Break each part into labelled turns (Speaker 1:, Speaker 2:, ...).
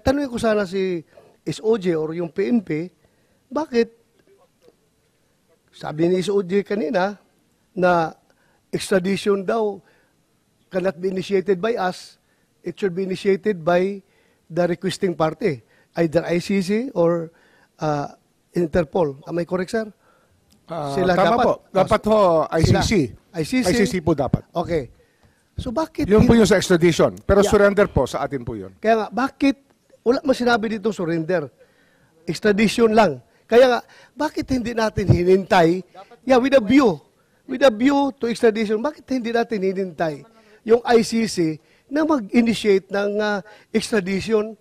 Speaker 1: tanungin ko sana si SOJ or yung PNP, bakit sabi ni SOJ kanina na extradition daw cannot be initiated by us, it should be initiated by the requesting party, either ICC or Interpol. Am I correct, sir? Sila
Speaker 2: tama
Speaker 1: dapat.
Speaker 2: po. Dapat ho, ICC.
Speaker 1: ICC.
Speaker 2: ICC po dapat.
Speaker 1: Okay. So bakit...
Speaker 2: Yun po yung sa extradition. Pero
Speaker 1: Yeah.
Speaker 2: surrender po, sa atin po yun.
Speaker 1: Kaya nga, bakit wala mo sinabi dito surrender? Extradition lang. Kaya nga, bakit hindi natin hinintay? Yeah, with a view to extradition, bakit hindi natin hinintay yung ICC na mag-initiate ng extradition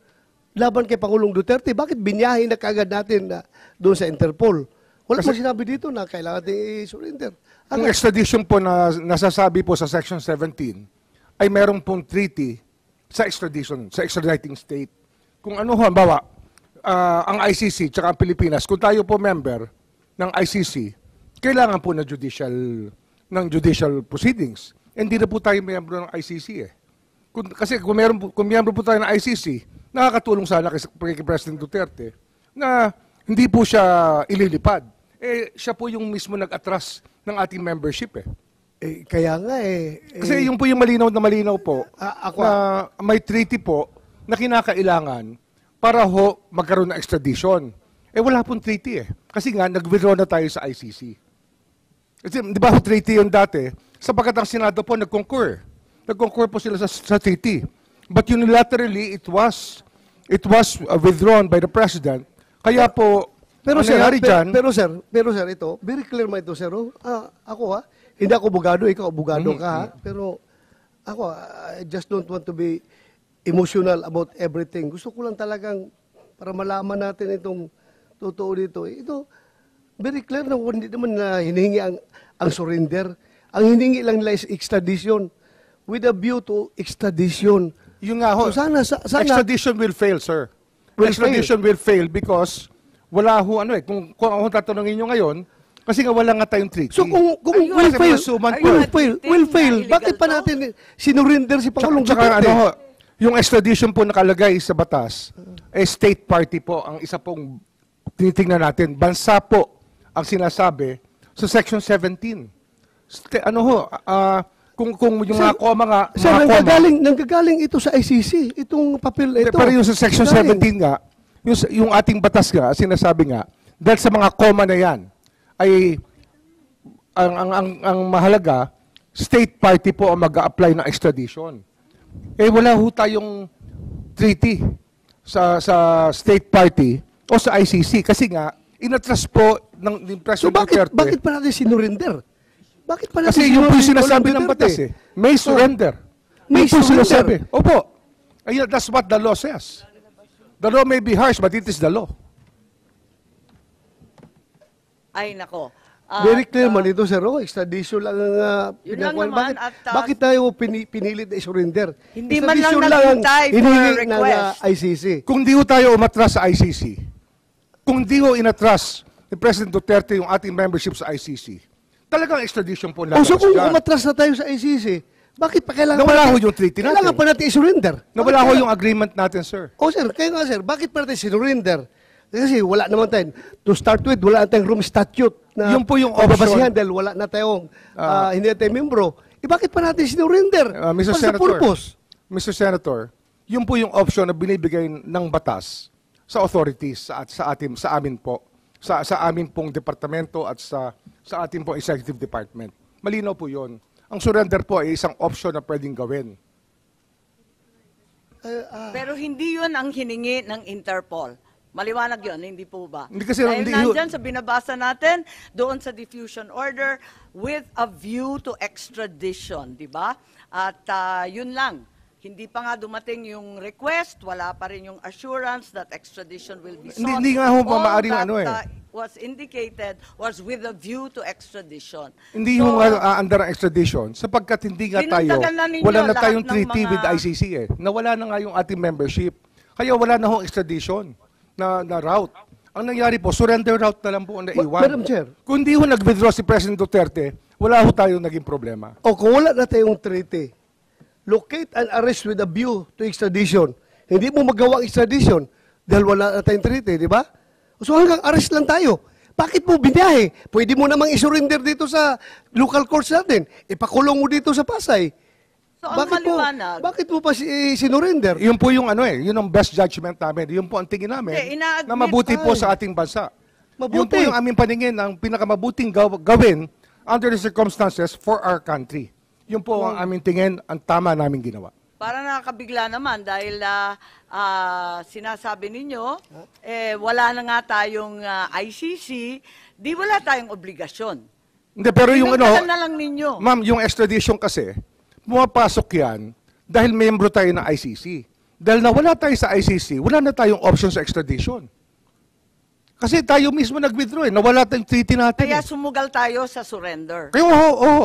Speaker 1: laban kay Pangulong Duterte? Bakit binyahin na kagad natin doon sa Interpol? Wala mo sinabi dito na kailangan natin i-surrender.
Speaker 2: Ang extradition po na nasasabi po sa Section 17 ay meron pong treaty sa extradition, sa extraditing state. Kung ano, halimbawa, ang ICC tsaka ang Pilipinas, kung tayo po member ng ICC, kailangan po ng judicial proceedings. Hindi na po tayo member ng ICC eh. Kasi kung member po tayo ng ICC, nakakatulong sana kay President Duterte na hindi po siya ililipad. Eh, siya po yung mismo nag-atras ng ating membership eh.
Speaker 1: Kaya nga
Speaker 2: Kasi yung po yung malinaw na malinaw po,
Speaker 1: ako,
Speaker 2: na may treaty po na kinakailangan para ho magkaroon ng extradition. Eh wala pong treaty eh. Kasi nga, nag-withdraw na tayo sa ICC. Kasi di ba ho treaty yun dati? Sapagkat ang Senado po nag-concur. Nag-concur po sila sa treaty. But unilaterally, it was withdrawn by the President. Kaya po,
Speaker 1: Pero sir,
Speaker 2: dyan,
Speaker 1: pero sir, ito, very clear mo ito, sir. Ako hindi ako abogado, ikaw abogado ka ha. Pero ako, I just don't want to be emotional about everything. Gusto ko lang talagang para malaman natin itong totoo dito. Ito, very clear na hindi naman na hinihingi ang surrender. Ang hinihingi lang nila is extradition with a view to extradition.
Speaker 2: yung nga ho,
Speaker 1: So sana
Speaker 2: extradition will fail, sir. Extradition will fail because wala ho, kung ako tatanungin nyo ngayon, kasi nga wala nga tayong treaty.
Speaker 1: So kung will fail, bakit pa natin sinurinder si Pangulong
Speaker 2: Tsaka
Speaker 1: Duterte?
Speaker 2: yung extradition po nakalagay sa batas, state party po ang isa pong tinitingnan natin. Bansa po ang sinasabi sa Section 17. Kung yung mga koma nga,
Speaker 1: Sir, nanggagaling ito sa ICC, itong papel ito.
Speaker 2: Pero yung sa Section 17 nga, yung ating batas nga, sinasabi nga, dahil sa mga koma na yan, ay ang mahalaga, state party po ang mag-a-apply ng extradition. Eh wala ho tayong treaty sa state party o sa ICC kasi nga, inatras po ng President Duterte.
Speaker 1: Bakit pa natin sinurinder? Bakit pa natin
Speaker 2: Kasi yung po yung sinasabi ng batas eh. May surrender.
Speaker 1: May
Speaker 2: Yung po
Speaker 1: surrender.
Speaker 2: sinasabi. Opo. Ayun, that's what the law says. The law may be harsh, but it is the law.
Speaker 3: Ay, nako.
Speaker 1: Very clear man ito, sir. Extradition lang ang
Speaker 3: Yun lang
Speaker 1: pinagawa.
Speaker 3: naman,
Speaker 1: Bakit tayo pinilit na surrender?
Speaker 3: Hindi man lang
Speaker 1: Extradition
Speaker 3: naghintay
Speaker 1: ang
Speaker 3: for
Speaker 1: hinihingi
Speaker 3: a
Speaker 1: ng
Speaker 3: request.
Speaker 1: ICC.
Speaker 2: Kung di ho tayo umatras sa ICC, kung di ho inatras ni President Duterte yung ating membership sa ICC, talagang extradition po lang.
Speaker 1: So kung umatras na tayo sa ICC, bakit pa kailangan
Speaker 2: Nawala ho yung treaty natin.
Speaker 1: Kailangan pa natin i-surrender.
Speaker 2: Nawala ho yung agreement natin, sir.
Speaker 1: Sir, kaya nga sir, bakit pa natin sinurinder? Kasi wala naman tayong, to start with, wala na tayong room statute na
Speaker 2: Yung po yung option.
Speaker 1: babasihan dahil wala na tayong, hindi na tayong membro. Bakit pa natin sinurinder?
Speaker 2: Mr.
Speaker 1: Para sa
Speaker 2: Senator,
Speaker 1: purpose.
Speaker 2: Mr. Senator, yun po yung option na binibigay ng batas sa authorities, sa amin po, sa amin pong departamento at sa ating pong executive department. Malinaw po yun. Ang surrender po ay isang option na pwedeng gawin.
Speaker 3: Pero hindi yun ang hiningi ng Interpol. Maliwanag yun, hindi po ba?
Speaker 2: Hindi kasi
Speaker 3: Dahil
Speaker 2: hindi
Speaker 3: nandyan sa binabasa natin, doon sa diffusion order, with a view to extradition, di ba? At yun lang. Hindi pa nga dumating yung request, wala pa rin yung assurance that extradition will be sought.
Speaker 2: Hindi nga ho maaaring
Speaker 3: All that was indicated was with a view to extradition.
Speaker 2: Hindi
Speaker 3: So,
Speaker 2: yung under ang extradition, sapagkat hindi nga tayo,
Speaker 3: Pinuntagan na ninyo
Speaker 2: wala na
Speaker 3: lahat
Speaker 2: tayong
Speaker 3: ng
Speaker 2: treaty
Speaker 3: mga-
Speaker 2: with ICC eh. Nawala na nga yung ating membership. Kaya wala na hong extradition na route. Ang nangyari po, surrender route na lang po ang naiwan.
Speaker 1: Madam Chair.
Speaker 2: Kung di ho nag-withdraw si President Duterte, wala ho tayong naging problema.
Speaker 1: Kung wala na tayong treaty, locate and arrest with a view to extradition. hindi mo magawa ang extradition dahil wala na tayong treaty, di ba? So hanggang arrest lang tayo. Bakit mo binahe? Pwede mo namang isurrender dito sa local courts natin. Ipakulong mo dito sa Pasay.
Speaker 3: So, ang maliwanag,
Speaker 1: Bakit mo pa sinurrender?
Speaker 2: Yun po yung yun ang best judgment namin. Yun po ang tingin namin
Speaker 3: Hindi, ina-admit
Speaker 2: na mabuti po
Speaker 1: tayo.
Speaker 2: sa ating bansa.
Speaker 1: Mabuti.
Speaker 2: Yun po yung aming paningin ang pinakamabuting gawin under the circumstances for our country. Yun po ang aming tingin, ang tama naming ginawa.
Speaker 3: para nakakabigla naman dahil sinasabi ninyo, wala na nga tayong ICC, di wala tayong obligasyon.
Speaker 2: Hindi, pero yung
Speaker 3: Pinagdala na lang ninyo.
Speaker 2: ma'am, yung extradition kasi, pumapasok yan dahil membro tayo ng ICC. Dahil nawala tayo sa ICC, wala na tayong option sa extradition. Kasi tayo mismo nag-withdraw nawala tayong treaty natin.
Speaker 3: Kaya sumugal tayo sa surrender.
Speaker 2: Kaya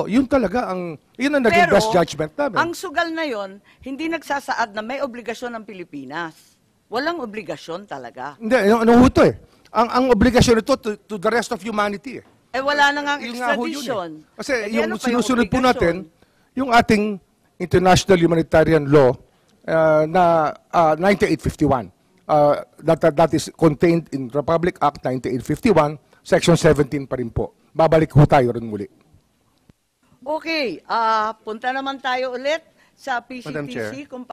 Speaker 2: yun talaga yun ang naging
Speaker 3: Pero,
Speaker 2: best judgment namin.
Speaker 3: ang sugal na yon, hindi nagsasaad na may obligasyon ng Pilipinas. Walang obligasyon talaga.
Speaker 2: Hindi, ano ho to Ang obligasyon ito to the rest of humanity
Speaker 3: Wala na nga ang
Speaker 2: Yun nga ho yun
Speaker 3: extradition.
Speaker 2: Kasi
Speaker 3: Eh, di
Speaker 2: yung
Speaker 3: ano pa
Speaker 2: sinusunod po
Speaker 3: obligasyon?
Speaker 2: natin, yung ating international humanitarian law na 9851. That is contained in Republic Act 9851, Section 17 pa rin po. Babalik ho tayo rin muli.
Speaker 3: Okay, punta naman tayo ulit sa
Speaker 4: Madam Chair.
Speaker 3: PCTC kung